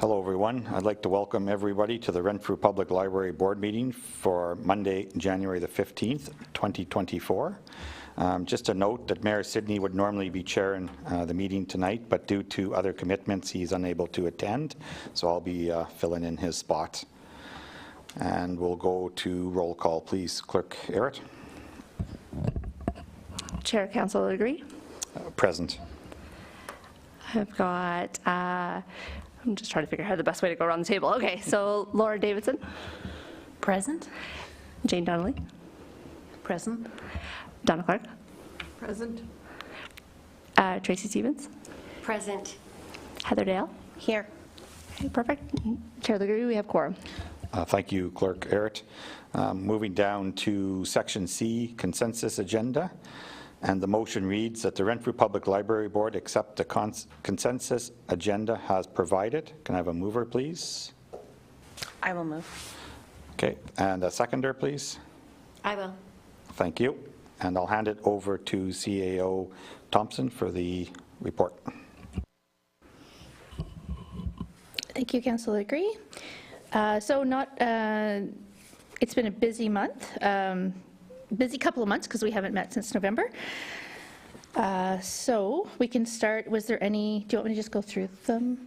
Hello everyone. I'd like to welcome everybody to the Renfrew Public Library Board meeting for Monday, January the 15th, 2024. Just a note that Mayor Sidney would normally be chairing the meeting tonight, but due to other commitments he's unable to attend, so I'll be filling in his spot. And we'll go to roll call, please. Clerk Errett. Chair, Council agree? Present. I've got I'm just trying to figure out the best way to go around the table. Okay, so Laura Davidson. Present. Jane Donnelly. Present. Donna Clark. Present. Tracy Stevens. Present. Heather Dale. Here. Okay, perfect. Chair Legree, we have quorum. Thank you, Clerk Errett. Moving down to Section C, Consensus Agenda. And the motion reads that the Renfrew Public Library Board accept the consensus agenda as provided. Can I have a mover, please? I will move. Okay, and a seconder, please. I will. Thank you. And I'll hand it over to CAO Thompson for the report. Thank you, Councillor Legree. It's been a busy month. Busy couple of months because we haven't met since November. So we can start. Was there any, do you want me to just go through them?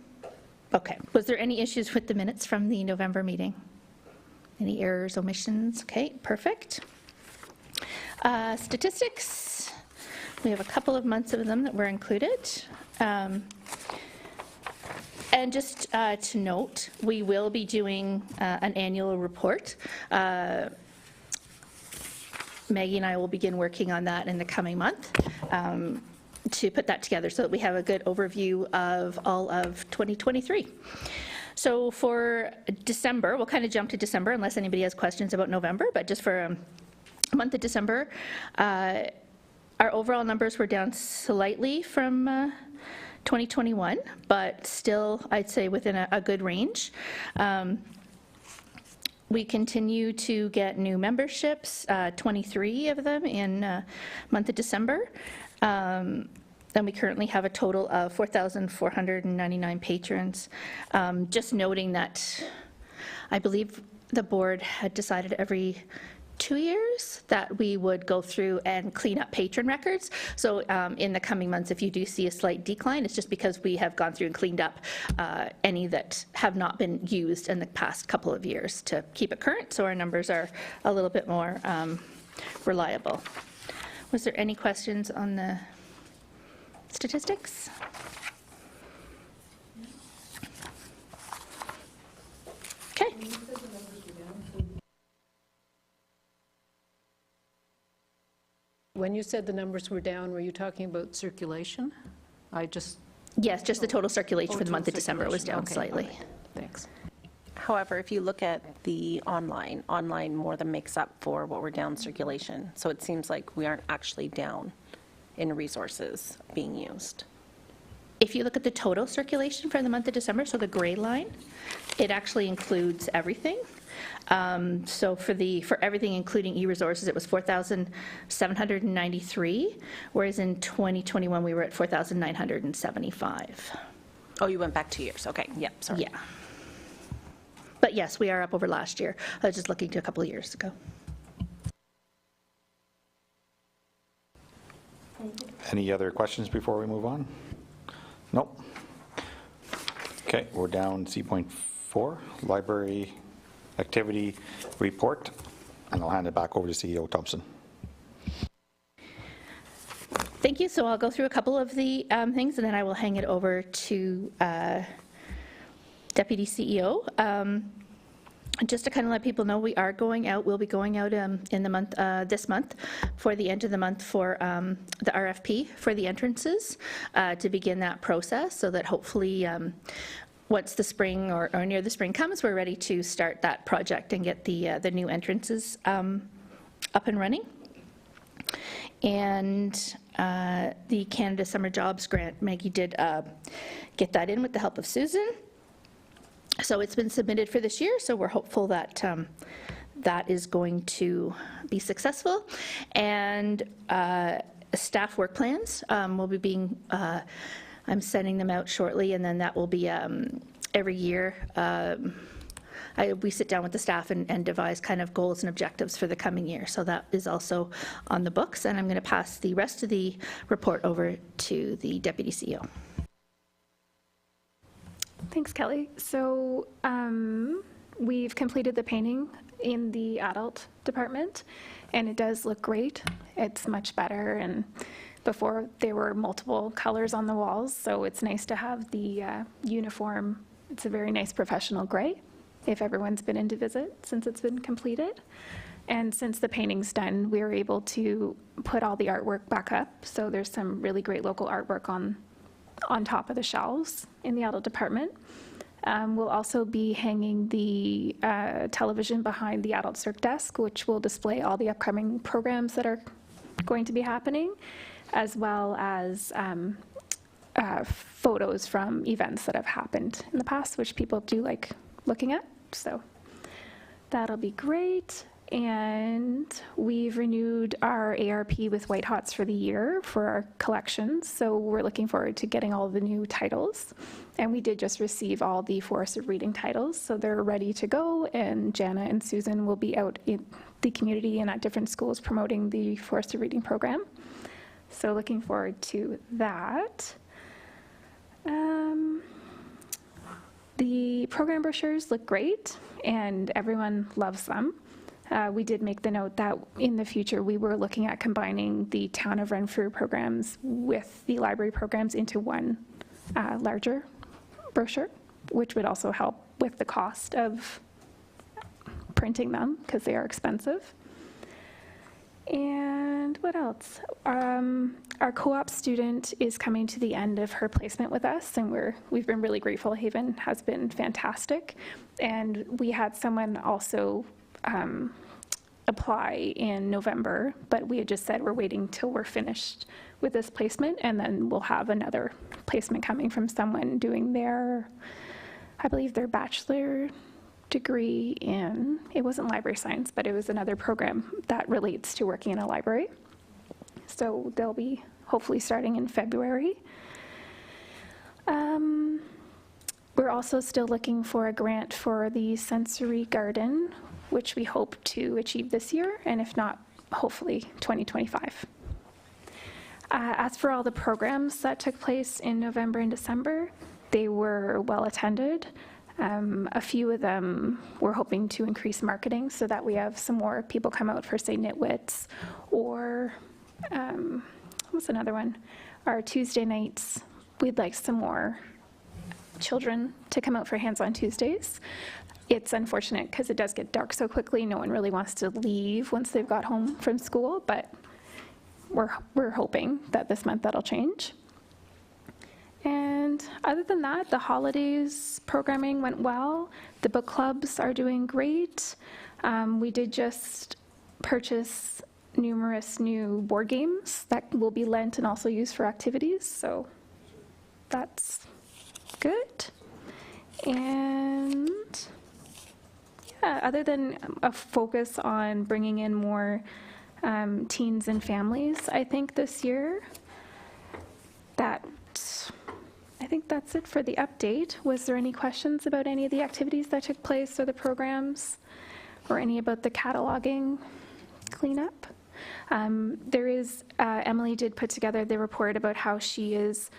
Okay. Was there any issues with the minutes from the November meeting? Any errors, omissions? Okay, perfect. Statistics. We have a couple of months of them that were included. And just to note, we will be doing an annual report. Maggie and I will begin working on that in the coming month to put that together so that we have a good overview of all of 2023. So for December, we'll kind of jump to December unless anybody has questions about November, but just for a month of December, our overall numbers were down slightly from 2021, but still I'd say within a good range. We continue to get new memberships, 23 of them in month of December. And we currently have a total of 4,499 patrons. Just noting that I believe the board had decided every 2 years that we would go through and clean up patron records. So in the coming months, if you do see a slight decline, it's just because we have gone through and cleaned up any that have not been used in the past couple of years to keep it current, so our numbers are a little bit more reliable. Was there any questions on the statistics? Okay. When you said the numbers were down, were you talking about circulation? Yes, just the total circulation for the month of December was down slightly. Okay. Thanks. However, if you look at the online more than makes up for what we're down circulation. So it seems like we aren't actually down in resources being used. If you look at the total circulation for the month of December, so the gray line, it actually includes everything. So for everything, including e-resources, it was 4,793, whereas in 2021 we were at 4,975. Oh, you went back 2 years. Okay, yep, sorry. Yeah. But yes, we are up over last year. I was just looking to a couple of years ago. Any other questions before we move on? Nope. Okay, we're down C.4, Library Activity Report, and I'll hand it back over to CEO Thompson. Thank you. So I'll go through a couple of the things, and then I will hang it over to Deputy CEO. Just to kind of let people know, we are going out. We'll be going out in the month, this month, for the end of the month for the RFP for the entrances to begin that process, so that hopefully once the spring or near the spring comes, we're ready to start that project and get the new entrances up and running. And the Canada Summer Jobs Grant, Maggie did get that in with the help of Susan. So it's been submitted for this year, so we're hopeful that that is going to be successful. And staff work plans will be being I'm sending them out shortly, and then that will be every year. We sit down with the staff and devise kind of goals and objectives for the coming year. So that is also on the books, and I'm going to pass the rest of the report over to the Deputy CEO. Thanks, Kelly. So we've completed the painting in the adult department, and it does look great. It's much better, and before there were multiple colors on the walls, so it's nice to have the uniform. It's a very nice professional gray, if everyone's been in to visit since it's been completed. And since the painting's done, we were able to put all the artwork back up, so there's some really great local artwork on top of the shelves in the adult department. We'll also be hanging the television behind the adult circ desk, which will display all the upcoming programs that are going to be happening, as well as photos from events that have happened in the past, which people do like looking at. So that'll be great. And we've renewed our ARP with White Hots for the year for our collections. So we're looking forward to getting all the new titles. And we did just receive all the Forest of Reading titles, so they're ready to go. And Jana and Susan will be out in the community and at different schools promoting the Forest of Reading program. So looking forward to that. The program brochures look great, and everyone loves them. We did make the note that in the future we were looking at combining the Town of Renfrew programs with the library programs into one larger brochure, which would also help with the cost of printing them because they are expensive. And what else? Our co-op student is coming to the end of her placement with us, and we've been really grateful. Haven has been fantastic. And we had someone also apply in November, but we had just said we're waiting till we're finished with this placement, and then we'll have another placement coming from someone doing their, I believe, their bachelor degree in, it wasn't library science, but it was another program that relates to working in a library. So they'll be hopefully starting in February. We're also still looking for a grant for the sensory garden, which we hope to achieve this year, and if not, hopefully 2025. As for all the programs that took place in November and December, they were well attended. A few of them we're hoping to increase marketing so that we have some more people come out for, say, Nitwits, or what's another one? Our Tuesday nights, we'd like some more children to come out for Hands-On Tuesdays. It's unfortunate because it does get dark so quickly. No one really wants to leave once they've got home from school, but we're hoping that this month that'll change. And other than that, the holidays programming went well. The book clubs are doing great. We did just purchase numerous new board games that will be lent and also used for activities, so that's good. And yeah, other than a focus on bringing in more teens and families, I think this year, I think that's it for the update. Was there any questions about any of the activities that took place or the programs, or any about the cataloging cleanup? Emily did put together the report about how she is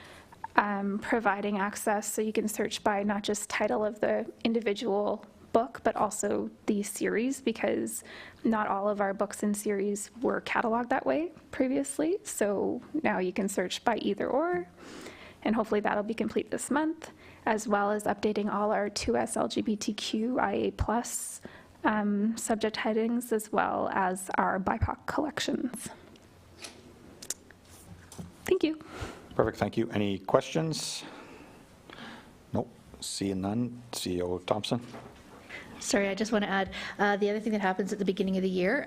providing access, so you can search by not just title of the individual book, but also the series, because not all of our books in series were cataloged that way previously. So now you can search by either or, and hopefully that'll be complete this month, as well as updating all our 2S LGBTQIA+ subject headings, as well as our BIPOC collections. Thank you. Perfect, thank you. Any questions? Nope, seeing none. CEO Thompson? Sorry, I just want to add, the other thing that happens at the beginning of the year,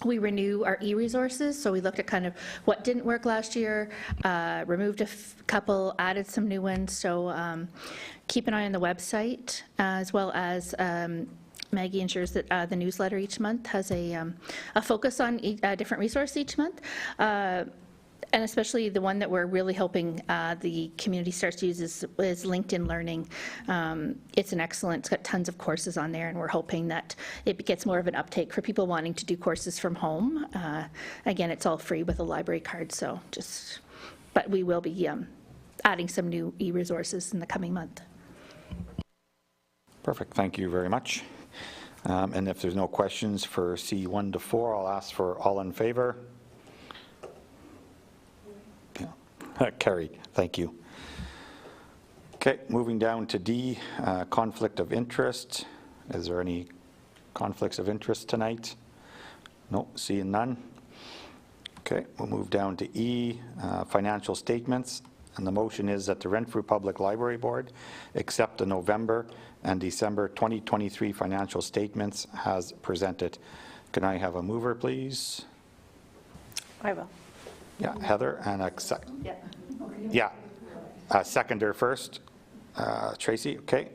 we renew our e-resources, so we looked at kind of what didn't work last year, removed a couple, added some new ones, so keep an eye on the website, as well as Maggie ensures that the newsletter each month has a focus on a different resource each month. And especially the one that we're really hoping the community starts to use is LinkedIn Learning. It's an excellent, it's got tons of courses on there, and we're hoping that it gets more of an uptake for people wanting to do courses from home. Again, it's all free with a library card, so but we will be adding some new e-resources in the coming month. Perfect, thank you very much. And if there's no questions for C1 to 4, I'll ask for all in favor. Yeah. Carried, thank you. Okay, moving down to D, conflict of interest. Is there any conflicts of interest tonight? No, seeing none. Okay, we'll move down to E, financial statements. And the motion is that the Renfrew Public Library Board accept the November and December 2023 financial statements as presented. Can I have a mover, please? I will. Yeah, Heather, and a seconder first. Tracy, okay.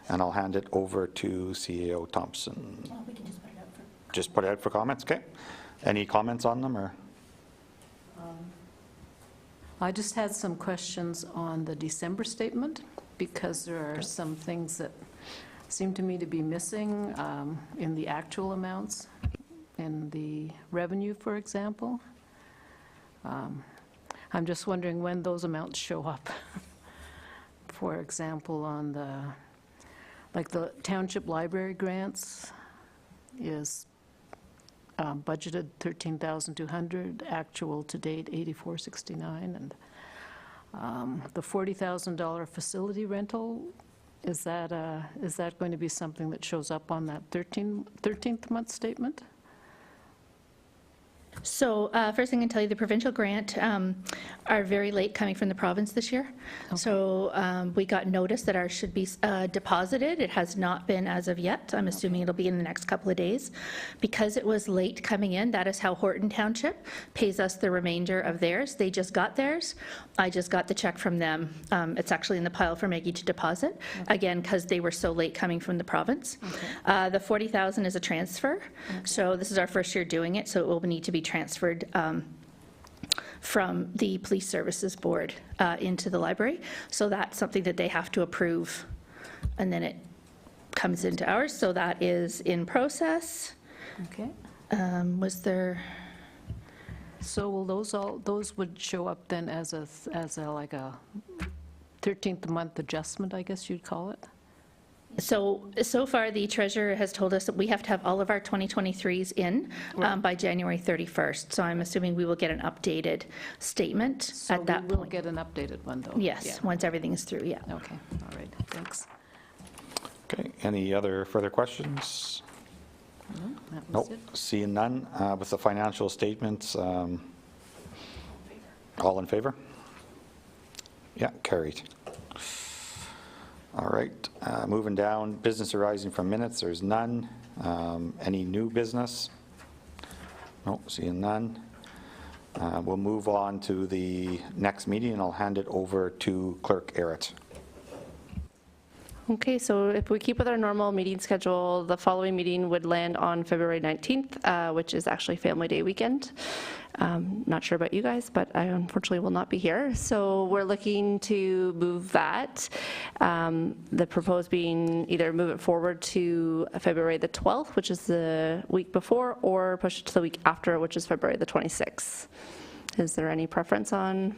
And I'll hand it over to CAO Thompson. Well, we can just put it up for... Just put it out for comments, okay. Any comments on them, or? I just had some questions on the December statement, because there are some things that seem to me to be missing in the actual amounts, in the revenue, for example. I'm just wondering when those amounts show up. For example, on the township library grants is budgeted $13,200, actual to date $84.69, and the $40,000 facility rental, is that going to be something that shows up on that 13th month statement? So first thing I can tell you, the provincial grant are very late coming from the province this year. Okay. So we got notice that ours should be deposited. It has not been as of yet. I'm assuming it'll be in the next couple of days. Because it was late coming in, that is how Horton Township pays us the remainder of theirs. They just got theirs. I just got the check from them. It's actually in the pile for Maggie to deposit, okay. Again, because they were so late coming from the province. Okay. The $40,000 is a transfer. Okay. So this is our first year doing it, so it will need to be transferred from the Police Services Board into the library. So that's something that they have to approve, and then it comes into ours. So that is in process. Okay. Was there? So will those would show up then as a like a 13th month adjustment, I guess you'd call it? So far, the treasurer has told us that we have to have all of our 2023s in by January 31st. So I'm assuming we will get an updated statement at that point. So we will get an updated one, though? Yes, yeah. Once everything's through, yeah. Okay, all right, thanks. Okay, any other further questions? Nope, seeing none. With the financial statements, all in favor? Yeah, carried. All right, moving down, business arising from minutes, there's none. Any new business? No, seeing none. We'll move on to the next meeting, and I'll hand it over to Clerk Arrett. Okay, so if we keep with our normal meeting schedule, the following meeting would land on February 19th, which is actually Family Day weekend. Not sure about you guys, but I unfortunately will not be here. So we're looking to move that. The proposed being either move it forward to February the 12th, which is the week before, or push it to the week after, which is February the 26th. Is there any preference on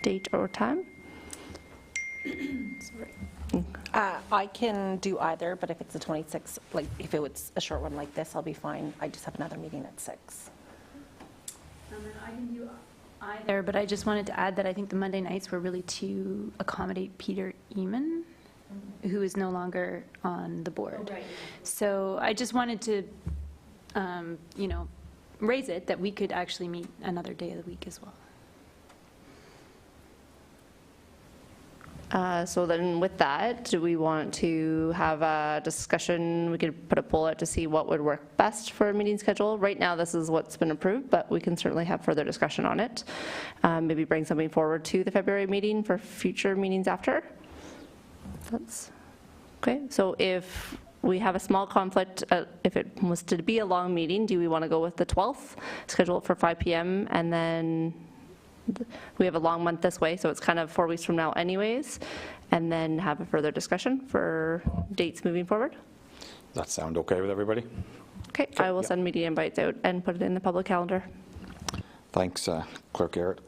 date or time? Sorry. I can do either, but if it's the 26th, like if it was a short one like this, I'll be fine. I just have another meeting at 6. I can do either, but I just wanted to add that I think the Monday nights were really to accommodate Peter Eamon, who is no longer on the board. Oh, right. So I just wanted to, raise it that we could actually meet another day of the week as well. So then with that, do we want to have a discussion? We could put a poll out to see what would work best for a meeting schedule. Right now, this is what's been approved, but we can certainly have further discussion on it. Maybe bring something forward to the February meeting for future meetings after. That's okay. So if we have a small conflict. If it was to be a long meeting, do we want to go with the 12th, schedule it for 5 p.m., and then we have a long month this way, so it's kind of 4 weeks from now anyways, and then have a further discussion for dates moving forward? That sound okay with everybody? Okay, I will send media invites out and put it in the public calendar. Thanks, Clerk Garrett.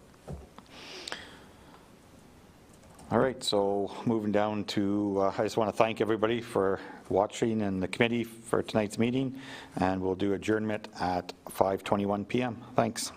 All right, so moving down to, I just want to thank everybody for watching and the committee for tonight's meeting, and we'll do adjournment at 5:21 p.m. Thanks.